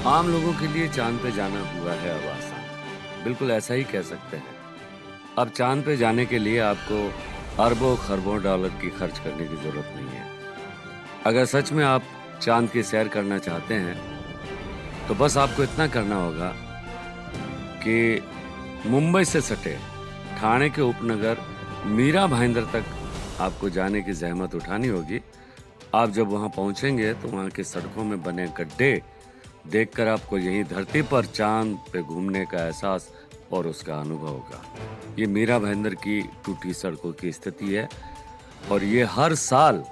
आम लोगों के लिए चांद पे जाना हुआ है अब आसान, बिल्कुल ऐसा ही कह सकते हैं। अब चांद पे जाने के लिए आपको अरबों खरबों डॉलर की खर्च करने की जरूरत नहीं है। अगर सच में आप चांद की सैर करना चाहते हैं तो बस आपको इतना करना होगा कि मुंबई से सटे ठाणे के उपनगर मीरा भाईंदर तक आपको जाने की जहमत उठानी होगी। आप जब वहां पहुंचेंगे तो वहां की सड़कों में बने गड्ढे देखकर आपको यहीं धरती पर चांद पे घूमने का एहसास और उसका अनुभव होगा। ये मीरा भाईंदर की टूटी सड़कों की स्थिति है और ये हर साल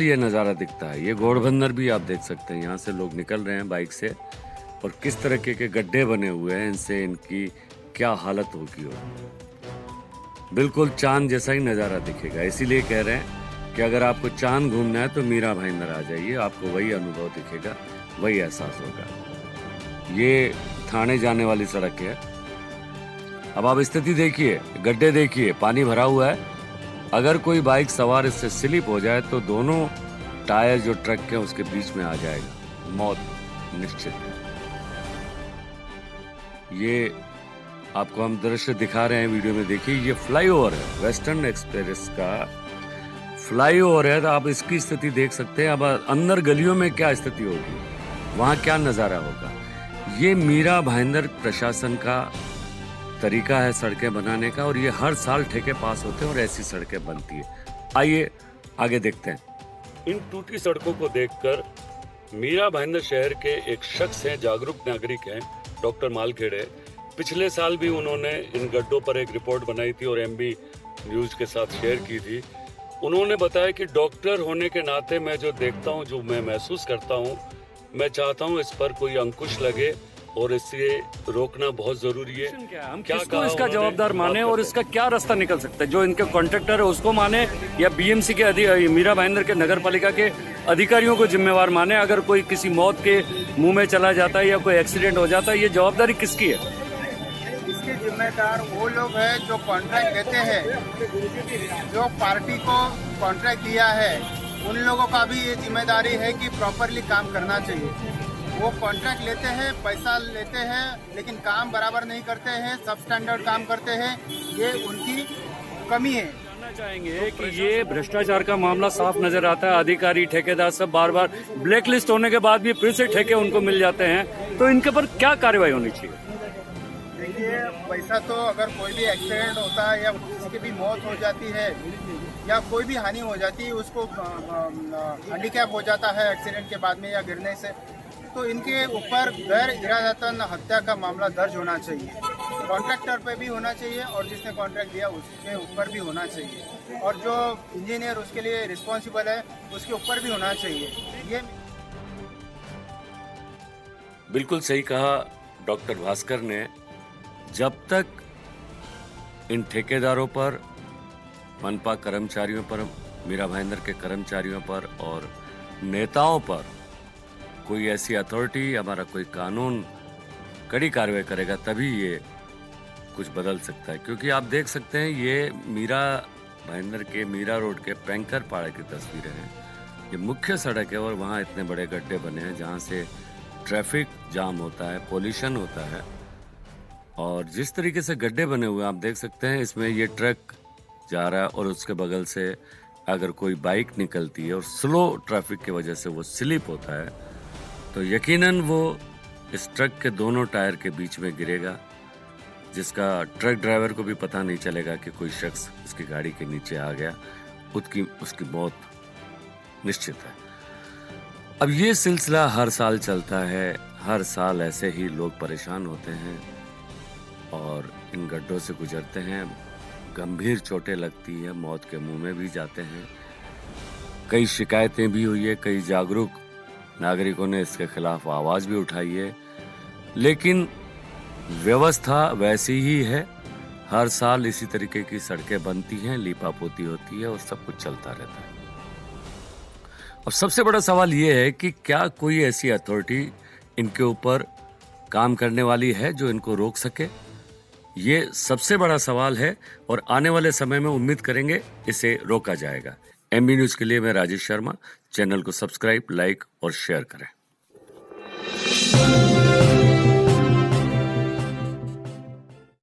ये नज़ारा दिखता है। ये घोड़बंदर भी आप देख सकते हैं, यहाँ से लोग निकल रहे हैं बाइक से और किस तरीके के गड्ढे बने हुए हैं, इनसे इनकी क्या हालत होगी। बिल्कुल चांद जैसा ही नज़ारा दिखेगा। इसीलिए कह रहे हैं कि अगर आपको चांद घूमना है तो मीरा भाईंदर आ जाइए, आपको वही अनुभव दिखेगा, वही एहसास होगा। ये ठाणे जाने वाली सड़क है। अब आप स्थिति देखिए, गड्ढे देखिए, पानी भरा हुआ है। अगर कोई बाइक सवार इससे स्लिप हो जाए तो दोनों टायर जो ट्रक के उसके बीच में आ जाएगा, मौत निश्चित है। ये आपको हम दृश्य दिखा रहे हैं वीडियो में, देखिए ये फ्लाईओवर है, वेस्टर्न एक्सप्रेस का फ्लाईओवर है। तो आप इसकी स्थिति देख सकते हैं। अब अंदर गलियों में क्या स्थिति होगी, वहां क्या नजारा होगा। ये मीरा भाईंदर प्रशासन का तरीका है सड़कें बनाने का और ये हर साल ठेके पास होते हैं और ऐसी सड़कें बनती है। आइए आगे देखते हैं। इन टूटी सड़कों को देखकर मीरा भाईंदर शहर के एक शख्स हैं, जागरूक नागरिक हैं, डॉक्टर मालखेड़े। पिछले साल भी उन्होंने इन गड्ढों पर एक रिपोर्ट बनाई थी और एमबी न्यूज के साथ शेयर की थी। उन्होंने बताया कि डॉक्टर होने के नाते मैं जो देखता हूँ, जो मैं महसूस करता हूँ, मैं चाहता हूँ इस पर कोई अंकुश लगे और इसे रोकना बहुत जरूरी है। हम किसको इसका जवाबदार माने और इसका क्या रास्ता निकल सकता है? जो इनके कॉन्ट्रैक्टर है उसको माने या बीएमसी के मीरा भाईंदर के नगर पालिका के अधिकारियों को जिम्मेवार माने? अगर कोई किसी मौत के मुंह में चला जाता है या कोई एक्सीडेंट हो जाता है, ये जवाबदारी किसकी है? इसके जिम्मेदार वो लोग हैं जो कॉन्ट्रैक्ट देते हैं, जो पार्टी को कॉन्ट्रैक्ट दिया है, उन लोगों का भी ये जिम्मेदारी है कि प्रॉपरली काम करना चाहिए। वो कॉन्ट्रैक्ट लेते हैं, पैसा लेते हैं, लेकिन काम बराबर नहीं करते हैं, सब स्टैंडर्ड काम करते हैं, ये उनकी कमी है। जानना चाहेंगे कि ये भ्रष्टाचार का मामला साफ नजर आता है। अधिकारी ठेकेदार सब बार बार ब्लैक लिस्ट होने के बाद भी फिर से ठेके उनको मिल जाते हैं, तो इनके पर क्या कार्रवाई होनी चाहिए? देखिए, पैसा तो अगर कोई भी एक्सीडेंट होता है या किसी की भी मौत हो जाती है या कोई भी हानि हो जाती है, उसको हैंडीकैप हो जाता है एक्सीडेंट के बाद में या गिरने से, तो इनके ऊपर गैर इरादतन हत्या का मामला दर्ज होना चाहिए। कॉन्ट्रैक्टर पे भी होना चाहिए और जिसने कॉन्ट्रैक्ट दिया उसके ऊपर भी होना चाहिए, और जो इंजीनियर उसके लिए रिस्पॉन्सिबल है उसके ऊपर भी होना चाहिए। ये बिल्कुल सही कहा डॉक्टर भास्कर ने। जब तक इन ठेकेदारों पर, मनपा कर्मचारियों पर, मीरा भाईंदर के कर्मचारियों पर और नेताओं पर कोई ऐसी अथॉरिटी, हमारा कोई कानून कड़ी कार्रवाई करेगा, तभी ये कुछ बदल सकता है। क्योंकि आप देख सकते हैं ये मीरा भाईंदर के मीरा रोड के पैंकर पाड़े की तस्वीरें हैं। ये मुख्य सड़क है और वहाँ इतने बड़े गड्ढे बने हैं जहाँ से ट्रैफिक जाम होता है, पोल्यूशन होता है। और जिस तरीके से गड्ढे बने हुए आप देख सकते हैं, इसमें ये ट्रक जा रहा है और उसके बगल से अगर कोई बाइक निकलती है और स्लो ट्रैफिक की वजह से वो स्लिप होता है तो यकीनन वो इस ट्रक के दोनों टायर के बीच में गिरेगा, जिसका ट्रक ड्राइवर को भी पता नहीं चलेगा कि कोई शख्स उसकी गाड़ी के नीचे आ गया, उसकी मौत निश्चित है। अब ये सिलसिला हर साल चलता है, हर साल ऐसे ही लोग परेशान होते हैं और इन गड्ढों से गुजरते हैं, गंभीर चोटें लगती है, मौत के मुंह में भी जाते हैं। कई शिकायतें भी हुई है, कई जागरूक नागरिकों ने इसके खिलाफ आवाज भी उठाई है, लेकिन व्यवस्था वैसी ही है। हर साल इसी तरीके की सड़कें बनती हैं, लीपापोती होती है और सब कुछ चलता रहता है। अब सबसे बड़ा सवाल ये है कि क्या कोई ऐसी अथॉरिटी इनके ऊपर काम करने वाली है जो इनको रोक सके? ये सबसे बड़ा सवाल है और आने वाले समय में उम्मीद करेंगे इसे रोका जाएगा। एमबी न्यूज के लिए मैं राजेश शर्मा। चैनल को सब्सक्राइब, लाइक और शेयर करें।